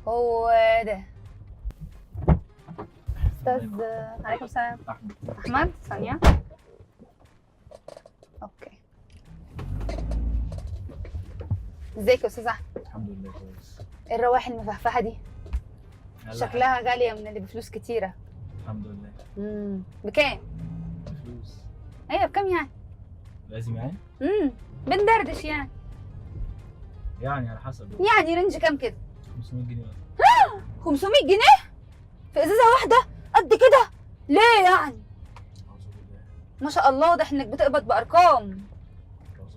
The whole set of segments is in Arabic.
هو ده استاذ. عليكم السلام. احمد ثانيه. اوكي ازيك يا استاذ احمد؟ الحمد لله كويس. ايه الروايح المفهفهه دي؟ شكلها غاليه من اللي بفلوس كتيره. الحمد لله. بكام؟ بفلوس. ايوه بكام يعني؟ لازم يعني؟ بندردش يعني. يعني على حسب يعني رينج كام كده؟ 500 جنيه بس. 500 جنيه في ازازه واحده قد كده؟ ليه يعني؟ اعوذ بالله. ما شاء الله واضح انك بتقبض بارقام. اعوذ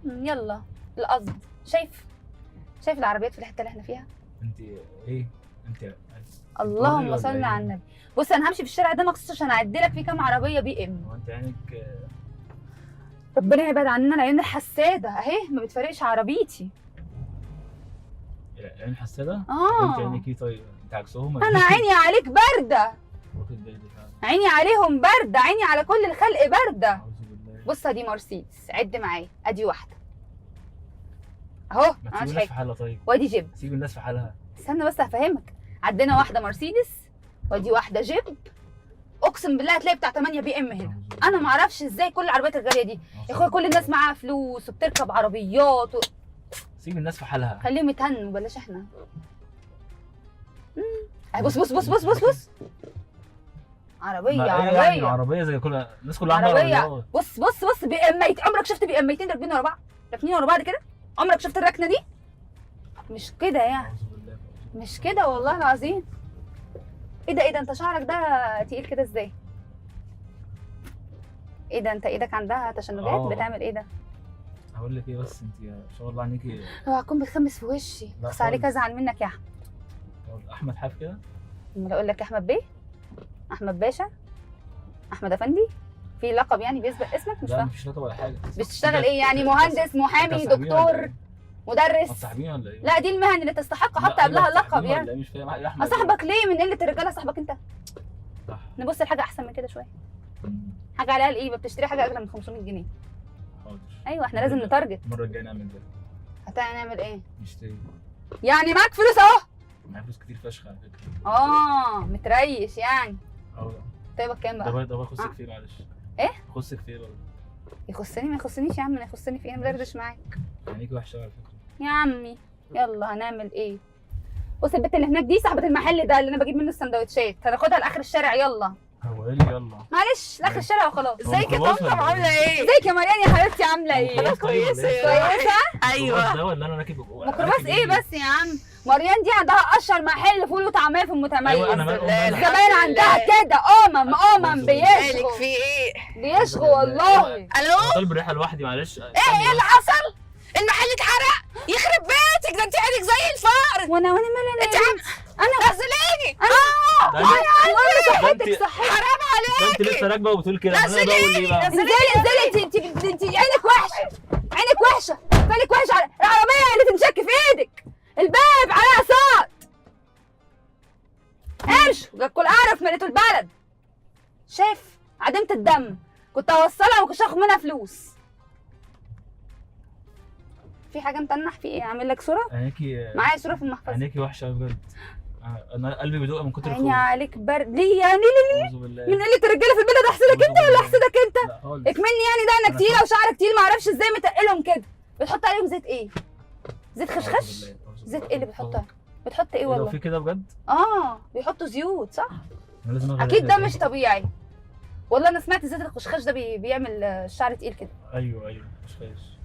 بالله. يلا القصد. شايف العربيات في الحته اللي احنا فيها؟ انت ايه؟ انت اللهم صل على النبي. بص انا همشي في الشارع ده مخصوص عشان اعدي لك فيه كام عربيه بي ام. هو انت عينك ربنا يبعد عننا العيون الحساده اهي ما بتفرقش عربيتي. عين حساده؟ انت عينك ايه طيب؟ انت عكسهم؟ انا عيني عليك بارده. واخد بالي فعلا. عيني عليهم بارده، عيني على كل الخلق بارده. اعوذ بالله. بص دي مرسيدس، عد معايا ادي واحده اهو. ما تسيب الناس في حالها طيب. وادي جيب. سيب الناس في حالها. استنى بس هفهمك. عندنا واحده مرسيدس ودي واحده جيب. اقسم بالله هتلاقي بتاع 8 بي ام هنا. انا ما اعرفش ازاي كل العربيات الغاليه دي. يا اخويا كل الناس معاها فلوس وبتركب عربيات سيب الناس في حالها. خليهم يتهنوا بلاش احنا. بص بص بص بص بص بص. عربيه زي كل الناس كلها عندها عربيات. بص بص بص بي ام. عمرك شفت بي ام 200 راكبين ورا بعض؟ راكنين ورا بعض كده؟ عمرك شفت الركنه دي؟ مش كده يعني. مش كده والله العظيم. ايه ده انت شعرك ده تقيل كده ازاي؟ ايه ده انت ايدك عندها تشنجات؟ بتعمل ايه ده؟ هقول لك ايه بس انت ما شاء الله عليكي. اوعى تكون بتخمس في وشي. بس عليك ازعل منك يا احمد. احمد حاف كده؟ امال اقول لك احمد بيه؟ احمد باشا؟ احمد افندي؟ في لقب يعني بيسبق اسمك؟ مش لا فاهم. مفيش لقب ولا حاجه. بتشتغل ايه يعني؟ مهندس، محامي، دكتور، مدرس؟ صاحبين ولا ايه؟ لا دي المهن اللي تستحق حط قبلها اللقب يعني. مش فاهم. اصاحبك ليه من قله الرجاله؟ صاحبك انت. صح. نبص لحاجه احسن من كده شويه. حاجه على الاقل ايه؟ بتشتري حاجه اغلى من 500 جنيه. حاضر. ايوه احنا لازم نتارجت. المره الجايه نعمل ده. هنعمل ايه؟ نشتري. يعني معاك فلوس اهو؟ معايا فلوس كتير فشخ على فكره. متريش يعني. طيب كام بقى؟ ده يخصك فيه معلش. ايه؟ يخصك فيه ولا؟ يخصني ما يخصنيش يا عم. انا يخصني في ايه؟ مدردش معاك. عينيكي وحشه على فكره يا عمي. يلا هنعمل ايه؟ بص البت اللي هناك دي صاحبه المحل ده اللي انا بجيب منه السندوتشات. هناخدها لاخر الشارع. يلا هو ايه اللي يلا؟ معلش لاخر الشارع وخلاص. ازيك يا طمطم عامله ايه؟ ازيك يا مريان يا حبيبتي عامله ايه؟ انا كويسه. ايوه. ده ولا انا راكب ميكروباص ايه بس يا عم؟ مريان دي عندها اشهر محل فول وطعميه في المتميز. ايوه انا الزباين عندها كده بيشغوا. في ايه؟ بيشغوا والله. الو؟ طالب ريحه لوحدي معلش. ايه اللي حصل؟ المحل اتحرق؟ يخرب بيتك، ده انت عينك زي الفار. وانا مالي انت انا غسليني. صحتك حرام عليك. انت لسه راكبه وبتقول كده. غسليني. انزلي انت عينك وحشه. عينك وحشه. بالك وحش على العربيه اللي تنشك في ايدك. الباب عليها صوت. امشي كل اعرف مليتوا البلد. شايف عدمت الدم. كنت اوصلها وما كنتش اخد منها فلوس. في حاجه متنح في ايه؟ اعمل لك صوره؟ عينيكي معايا صوره في المحفظه. عينيكي وحشه بجد. انا قلبي بيدق من كتر الخوف. عيني عليك برد. ليه يعني؟ ليه؟ اعوذ بالله. من قله الرجاله في البلد احسدك انت ولا احسدك انت؟ لا خالص. اكملني يعني دقنك تقيله وشعرك تقيل، معرفش ازاي متقلهم كده. بتحط عليهم زيت ايه؟ زيت خشخش؟ زيت ايه اللي بتحطها؟ بتحط ايه والله؟ لو في كده بجد؟ بيحطوا زيوت صح؟ أنا لازم أغير اكيد ده ريحة مش طبيعي. والله انا سمعت زيت الخشخاش ده بيعمل الشعر تقيل كده. ايوه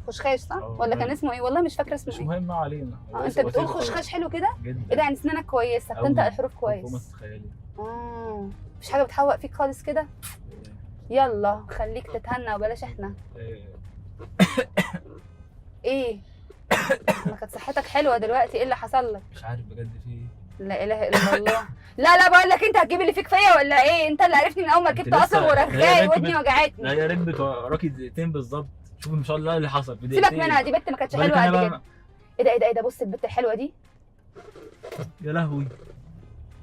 خشخاش صح؟ ولا كان اسمه ايه؟ والله مش فاكره اسمه مش ايه. مهم علينا. انت بتقول خشخاش حلو كده؟ جدا. ايه ده يعني اسنانك كويسه بتنطق الحروف كويس. فوق ما تتخيلي. مفيش حاجه بتحوق فيك خالص كده. يلا خليك تتهنى وبلاش احنا. ايه؟ ما كانت صحتك حلوه دلوقتي ايه اللي حصل لك؟ مش عارف بجد في ايه. لا اله الا الله. لا بقول لك انت هتجيب اللي فيك فيا ولا ايه؟ انت اللي عرفتني من اول ما ركبت اصلا ورغاي ودني وجعتني. لا يا ركبت وراكي دقيقتين بالظبط. شوف ما شاء الله اللي حصل في سيبك منها دي بنت ما كانتش حلوه قد كده. ايه ده بص البنت الحلوه دي. يا لهوي.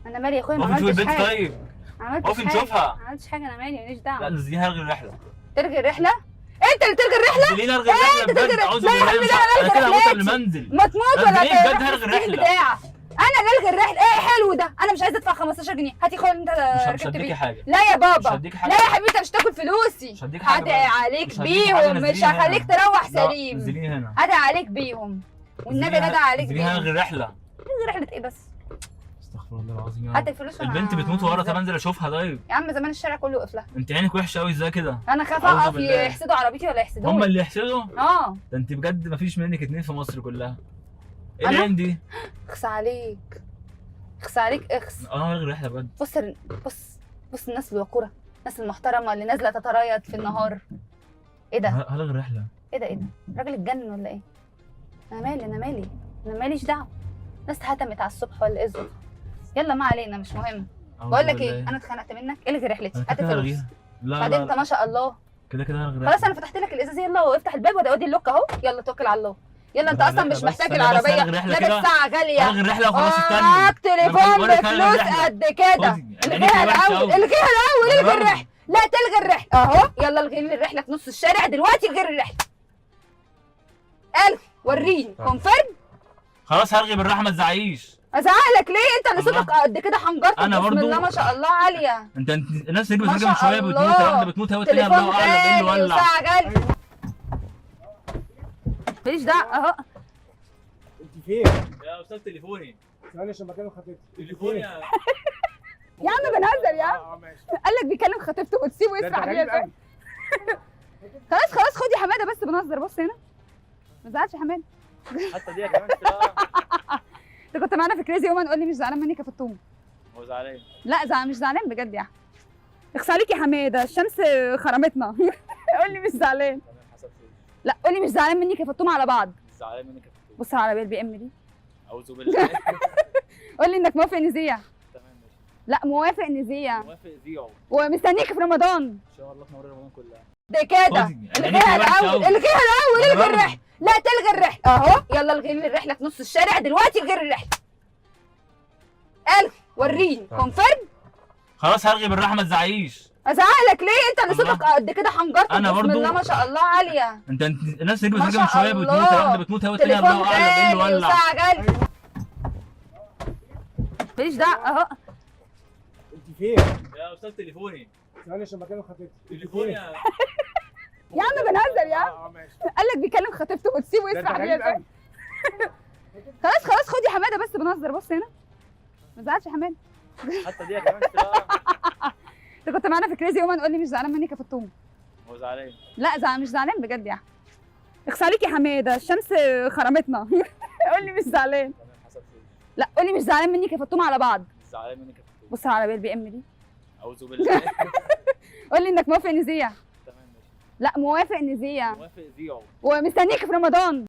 انا مالي يا اخويا؟ ما عملتش حاجه. طيب عملتش نشوفها. ما عملتش حاجه. انا مالي ماليش دعوه. لا نزليها الغي الرحله. تلغي الرحله؟ انت اللي تلغي الرحله؟ نزليها الغي الرحله بجد. اعوذ بالله. انا كده هموت قبل ما انزل. ما تموت ولا بجد هلغي الرحله. انا نلغي الرحله. ايه حلو ده، انا مش عايزه ادفع 15 جنيه. هاتي خد انت مش ركبت هديكي بيه. حاجه. لا يا بابا، مش هديكي حاجه. لا يا حبيبي انت مش تاكل فلوسي. مش هديك حاجه هاتي بقى. عليك مش هديك حاجة، بيهم، مش نزليني هنا. هخليك تروح لا، سليم. نزليني هنا. هاتي عليك بيهم والنبي نزليني جدع عليك نزليني هنا بيهم. الغي الرحله. نلغي رحله ايه بس؟ استغفر الله العظيم يا هات رب. الفلوس البنت بتموت ورا، طب انزل اشوفها. طيب يا عم زمان الشارع كله وقف لها. انت عينك وحشه قوي ازاي كده؟ انا خاف أعوذ اقف بالله. يحسدوا عربيتي ولا يحسدوني. هم اللي يحسدوا؟ اه ده انت بجد مفيش منك اتنين في مصر كلها. ايه أنا؟ العين دي؟ اخس عليك، اخس عليك، اخس. اه الغي الرحله بجد. بص الناس الوقوره، الناس المحترمه اللي نازله تتريض في النهار. ايه ده؟ هلغي الرحله. ايه ده؟ الراجل اتجنن ولا ايه؟ انا ماليش دعوه. ناس هتمت على الصبح ولا ايه الظروف؟ يلا ما علينا، مش مهم. أعوذ بقول لك بالله. ايه، انا اتخنقت منك، الغي رحلتي، انا هات كده الفلوس. هلغيها. لا بعدين لا انت ما شاء الله كده هلغي خلاص. الرحله. انا فتحت لك الازاز، يلا وافتح الباب وادي اللوك اهو. يلا توكل على الله. يلا انت أنا اصلا هلغي مش بس، محتاج أنا بس العربيه، هلغي رحلة لابس كده. ساعه غاليه. هلغي الرحله وخلاص استني. معاك تليفون بقول لك هلغي بفلوس الرحلة. قد كده. خدي. الغيها عينيكي وحشة الاول، أوي. الغيها الاول، أنا الغي برضه. الرحله. لا تلغي الرحله اهو. يلا الغي لي الرحله في نص الشارع دلوقتي، الغي الرحله. الغي وريني طيب. كونفيرم. خلاص هلغي بالراحه ما تزعقيش. ازعلك ليه؟ انت اللي الله. صوتك قد كده حنجرتك. أنا بسم برضو. الله ما شاء الله عاليه. انت الناس اللي ما بترجع من شاء شويه بتموت، الله. واحده بتموت اهو التانيه تليفون الله اعلم ايه اللي غالي ولع. وساعه غالي. ماليش دعوه اهو. انت فين؟ يا استاذ تليفوني. ثواني عشان بكلم خطيبتي. تليفوني يا عم بنهزر يا عم. ماشي. قال لك بيكلم خطيبته وتسيبه ده انت يسرح غريب بيها. قوي. خلاص خد يا حماده، بس بنهزر. بص هنا، ما تزعلش يا حماده. حتى دي كمان انت كنت معانا في كريزي وومن، قول لي مش زعلان مني كفتوم. هو زعلان. لا مش زعلان بجد يا احمد. اخس عليك يا حماده، الشمس خرمتنا. قول لي مش زعلان. تمام حسب خير. لا قول لي مش زعلان مني كفتوم على بعض. زعلان منك يا فندم. بص على العربيه البي ام دي. اعوذ بالله. قول لي انك موافق نزيع. تمام ماشي. لا موافق نزيع موافق زيعو. ومستنيك في رمضان. ان شاء الله تنور رمضان كلها. ده كده. خدي. الغيها عينيكي وحشة الاول، أوي. الغيها الاول، أنا الغي برضه. الرحله. لا تلغي الرحله اهو. يلا الغي لي الرحله في نص الشارع دلوقتي، الغي الرحله. الغي وريني طيب. كونفيرم. خلاص هلغي بالراحه ما تزعقيش. ازعلك ليه؟ انت اللي الله. صوتك قد كده حنجرتك. أنا بسم برضو. الله ما شاء الله عاليه. انت الناس اللي ما بترجع من شاء شويه بتموت، الله. واحده بتموت اهو التانيه تليفون الله اعلم ايه اللي غالي ولع. وساعه غالي. ماليش دعوه اهو. انت فين؟ يا استاذ تليفوني. ثواني عشان بكلم خطيبتي. تليفوني انت يا عم بنهزر يا عم. فين؟ ماشي. قال لك بيكلم خطيبته وتسيبه ده انت يسرح غريب بيها. قوي. خلاص خد يا حماده، بس بنهزر. بص هنا، ما تزعلش يا حماده. حتى دي كمان انت كنت معانا في كريزي وومن، قول لي مش زعلان مني كفتوم. هو زعلان. لا مش زعلان بجد يا احمد. اخس عليك يا حماده، الشمس خرمتنا. قول لي مش زعلان. تمام حسب خير. لا قول لي مش زعلان مني كفتوم على بعض. زعلان منك يا فندم. بص على العربيه البي ام دي. اعوذ بالله. قول لي انك موافق نزيع. تمام ماشي. لا موافق نزيع موافق زيعو. ومستنيك في رمضان.